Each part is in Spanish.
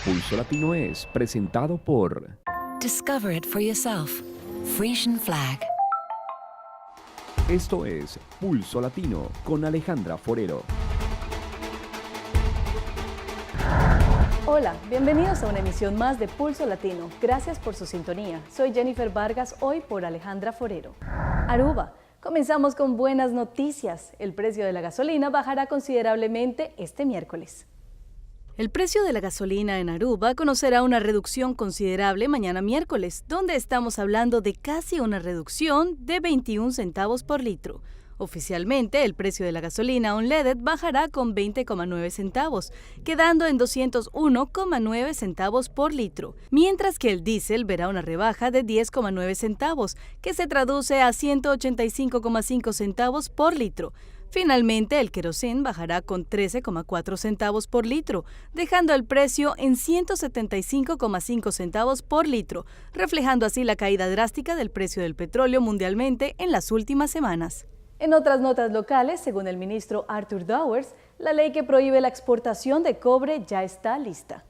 Pulso Latino es presentado por Discover it for yourself. Frisian Flag. Esto es Pulso Latino con Alejandra Forero. Hola, bienvenidos a una emisión más de Pulso Latino. Gracias por su sintonía. Soy Jennifer Vargas, hoy por Alejandra Forero. Aruba. Comenzamos con buenas noticias. El precio de la gasolina bajará considerablemente este miércoles. El precio de la gasolina en Aruba conocerá una reducción considerable mañana miércoles, donde estamos hablando de casi una reducción de 21 centavos por litro. Oficialmente, el precio de la gasolina unleaded bajará con 20,9 centavos, quedando en 201,9 centavos por litro, mientras que el diésel verá una rebaja de 10,9 centavos, que se traduce a 185,5 centavos por litro. Finalmente, el querosén bajará con 13,4 centavos por litro, dejando el precio en 175,5 centavos por litro, reflejando así la caída drástica del precio del petróleo mundialmente en las últimas semanas. En otras notas locales, según el ministro Arthur Dowers, la ley que prohíbe la exportación de cobre ya está lista.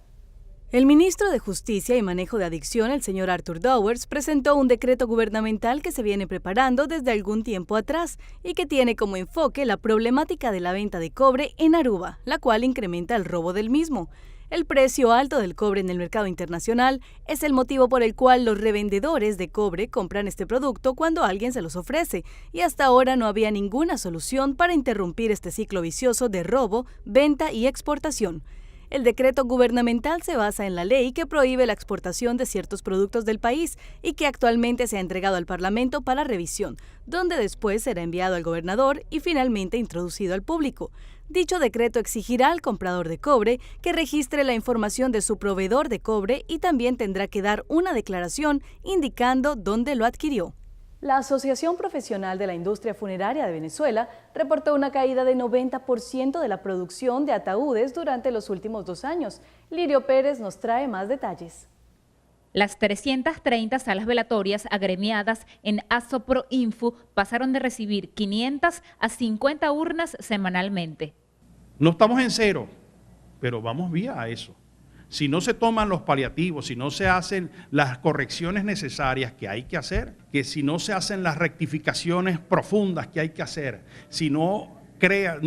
El ministro de Justicia y Manejo de Adicción, el señor Arthur Dowers, presentó un decreto gubernamental que se viene preparando desde algún tiempo atrás y que tiene como enfoque la problemática de la venta de cobre en Aruba, la cual incrementa el robo del mismo. El precio alto del cobre en el mercado internacional es el motivo por el cual los revendedores de cobre compran este producto cuando alguien se los ofrece, y hasta ahora no había ninguna solución para interrumpir este ciclo vicioso de robo, venta y exportación. El decreto gubernamental se basa en la ley que prohíbe la exportación de ciertos productos del país y que actualmente se ha entregado al Parlamento para revisión, donde después será enviado al gobernador y finalmente introducido al público. Dicho decreto exigirá al comprador de cobre que registre la información de su proveedor de cobre y también tendrá que dar una declaración indicando dónde lo adquirió. La Asociación Profesional de la Industria Funeraria de Venezuela reportó una caída de 90% de la producción de ataúdes durante los últimos 2 años. Lirio Pérez nos trae más detalles. Las 330 salas velatorias agremiadas en ASOPROINFU pasaron de recibir 500 a 50 urnas semanalmente. No estamos en cero, pero vamos vía a eso. Si no se toman los paliativos, si no se hacen las correcciones necesarias que hay que hacer, que si no se hacen las rectificaciones profundas que hay que hacer, si no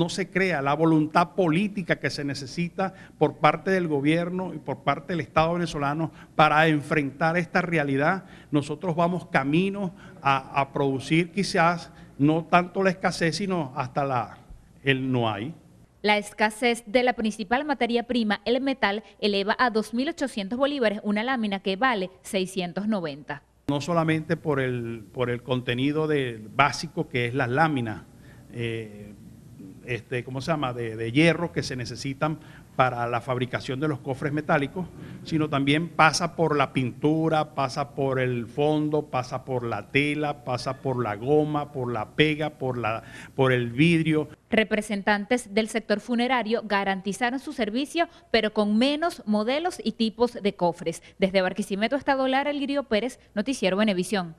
se crea la voluntad política que se necesita por parte del gobierno y por parte del Estado venezolano para enfrentar esta realidad, nosotros vamos camino a producir quizás no tanto la escasez, sino hasta el no hay. La escasez de la principal materia prima, el metal, eleva a 2.800 bolívares una lámina que vale 690. No solamente por el contenido básico que es las láminas, de hierro que se necesitan para la fabricación de los cofres metálicos, sino también pasa por la pintura, pasa por el fondo, pasa por la tela, pasa por la goma, por la pega, por el vidrio. Representantes del sector funerario garantizaron su servicio, pero con menos modelos y tipos de cofres. Desde Barquisimeto hasta Lara, Lirio Pérez, Noticiero Venevisión.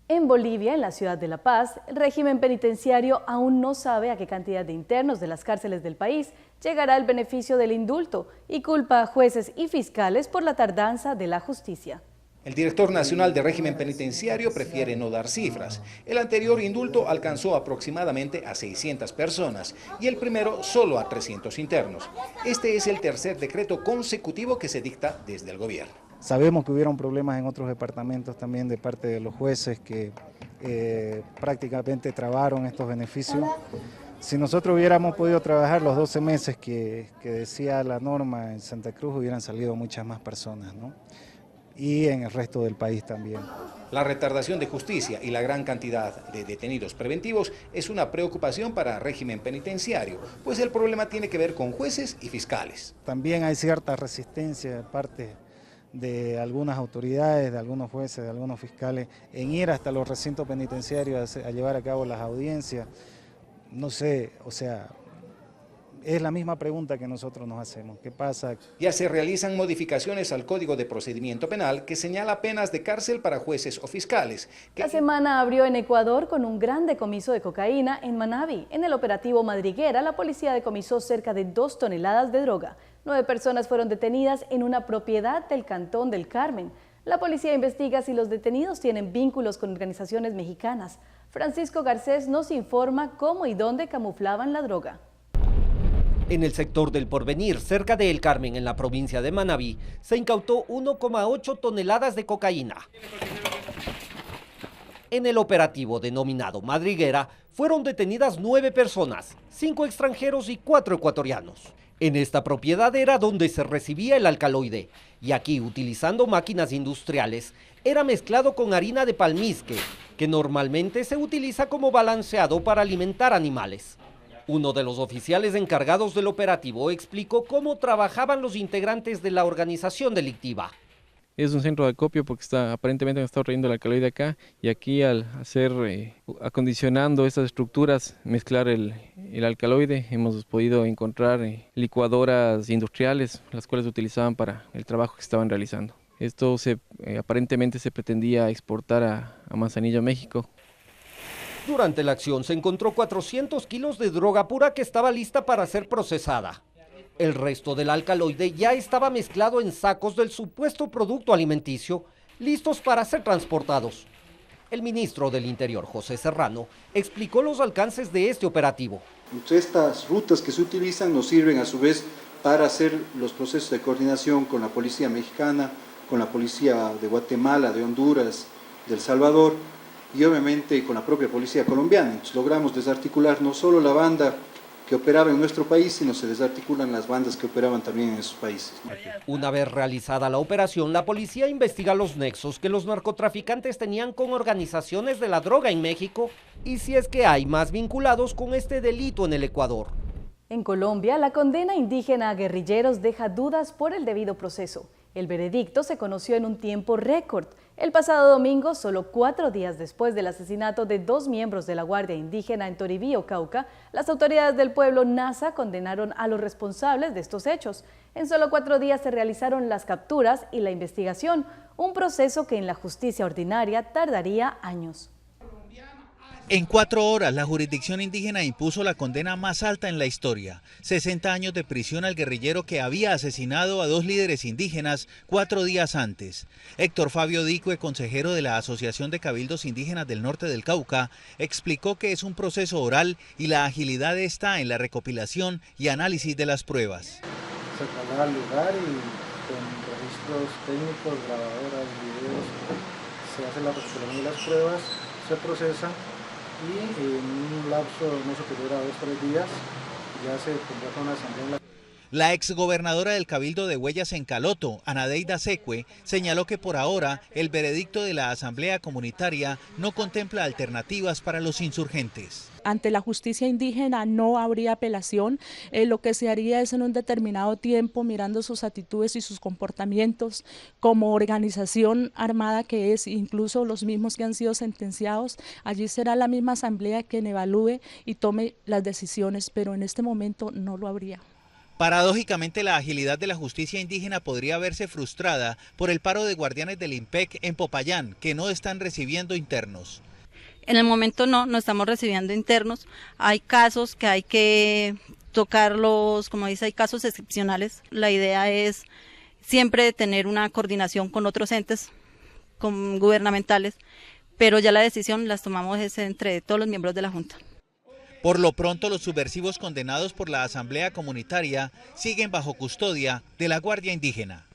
En Bolivia, en la ciudad de La Paz, el régimen penitenciario aún no sabe a qué cantidad de internos de las cárceles del país llegará el beneficio del indulto y culpa a jueces y fiscales por la tardanza de la justicia. El director nacional de régimen penitenciario prefiere no dar cifras. El anterior indulto alcanzó aproximadamente a 600 personas y el primero solo a 300 internos. Este es el tercer decreto consecutivo que se dicta desde el gobierno. Sabemos que hubieron problemas en otros departamentos también de parte de los jueces que prácticamente trabaron estos beneficios. Si nosotros hubiéramos podido trabajar los 12 meses que decía la norma en Santa Cruz, hubieran salido muchas más personas, ¿no? Y en el resto del país también. La retardación de justicia y la gran cantidad de detenidos preventivos es una preocupación para el régimen penitenciario, pues el problema tiene que ver con jueces y fiscales. También hay cierta resistencia de parte de algunas autoridades, de algunos jueces, de algunos fiscales, en ir hasta los recintos penitenciarios a llevar a cabo las audiencias. No sé, o sea, es la misma pregunta que nosotros nos hacemos. ¿Qué pasa? Ya se realizan modificaciones al Código de Procedimiento Penal que señala penas de cárcel para jueces o fiscales. La semana abrió en Ecuador con un gran decomiso de cocaína en Manabí. En el operativo Madriguera, la policía decomisó cerca de 2 toneladas de droga. 9 personas fueron detenidas en una propiedad del Cantón del Carmen. La policía investiga si los detenidos tienen vínculos con organizaciones mexicanas. Francisco Garcés nos informa cómo y dónde camuflaban la droga. En el sector del Porvenir, cerca de El Carmen, en la provincia de Manabí, se incautó 1,8 toneladas de cocaína. En el operativo denominado Madriguera, fueron detenidas 9 personas, 5 extranjeros y 4 ecuatorianos. En esta propiedad era donde se recibía el alcaloide, y aquí, utilizando máquinas industriales, era mezclado con harina de palmisque, que normalmente se utiliza como balanceado para alimentar animales. Uno de los oficiales encargados del operativo explicó cómo trabajaban los integrantes de la organización delictiva. Es un centro de acopio porque aparentemente han estado trayendo el alcaloide acá, y aquí al hacer, acondicionando estas estructuras, mezclar el alcaloide, hemos podido encontrar licuadoras industriales, las cuales utilizaban para el trabajo que estaban realizando. Esto aparentemente se pretendía exportar a Manzanillo, México. Durante la acción se encontró 400 kilos de droga pura que estaba lista para ser procesada. El resto del alcaloide ya estaba mezclado en sacos del supuesto producto alimenticio, listos para ser transportados. El ministro del Interior, José Serrano, explicó los alcances de este operativo. Estas rutas que se utilizan nos sirven a su vez para hacer los procesos de coordinación con la policía mexicana, con la policía de Guatemala, de Honduras, de El Salvador, y obviamente con la propia policía colombiana. Entonces, logramos desarticular no solo la banda que operaba en nuestro país, sino se desarticulan las bandas que operaban también en esos países. Una vez realizada la operación, la policía investiga los nexos que los narcotraficantes tenían con organizaciones de la droga en México y si es que hay más vinculados con este delito en el Ecuador. En Colombia, la condena indígena a guerrilleros deja dudas por el debido proceso. El veredicto se conoció en un tiempo récord. El pasado domingo, solo 4 días después del asesinato de 2 miembros de la Guardia Indígena en Toribío, Cauca, las autoridades del pueblo Nasa condenaron a los responsables de estos hechos. En solo 4 días se realizaron las capturas y la investigación, un proceso que en la justicia ordinaria tardaría años. En 4 horas, la jurisdicción indígena impuso la condena más alta en la historia, 60 años de prisión al guerrillero que había asesinado a 2 líderes indígenas 4 días antes. Héctor Fabio Dicue, consejero de la Asociación de Cabildos Indígenas del Norte del Cauca, explicó que es un proceso oral y la agilidad está en la recopilación y análisis de las pruebas. Se traslada al lugar y con registros técnicos, grabadoras, videos, se hace la recopilación de las pruebas, se procesa, y en un lapso no superior a 2 o 3 días ya se convoca una asamblea. La exgobernadora del Cabildo de Huellas en Caloto, Anadeida Secue, señaló que por ahora el veredicto de la Asamblea Comunitaria no contempla alternativas para los insurgentes. Ante la justicia indígena no habría apelación, lo que se haría es en un determinado tiempo, mirando sus actitudes y sus comportamientos como organización armada que es, incluso los mismos que han sido sentenciados, allí será la misma asamblea quien evalúe y tome las decisiones, pero en este momento no lo habría. Paradójicamente, la agilidad de la justicia indígena podría verse frustrada por el paro de guardianes del IMPEC en Popayán, que no están recibiendo internos. En el momento no estamos recibiendo internos. Hay casos que hay que tocarlos, como dice, hay casos excepcionales. La idea es siempre tener una coordinación con otros entes gubernamentales, pero ya la decisión las tomamos entre todos los miembros de la Junta. Por lo pronto, los subversivos condenados por la Asamblea Comunitaria siguen bajo custodia de la Guardia Indígena.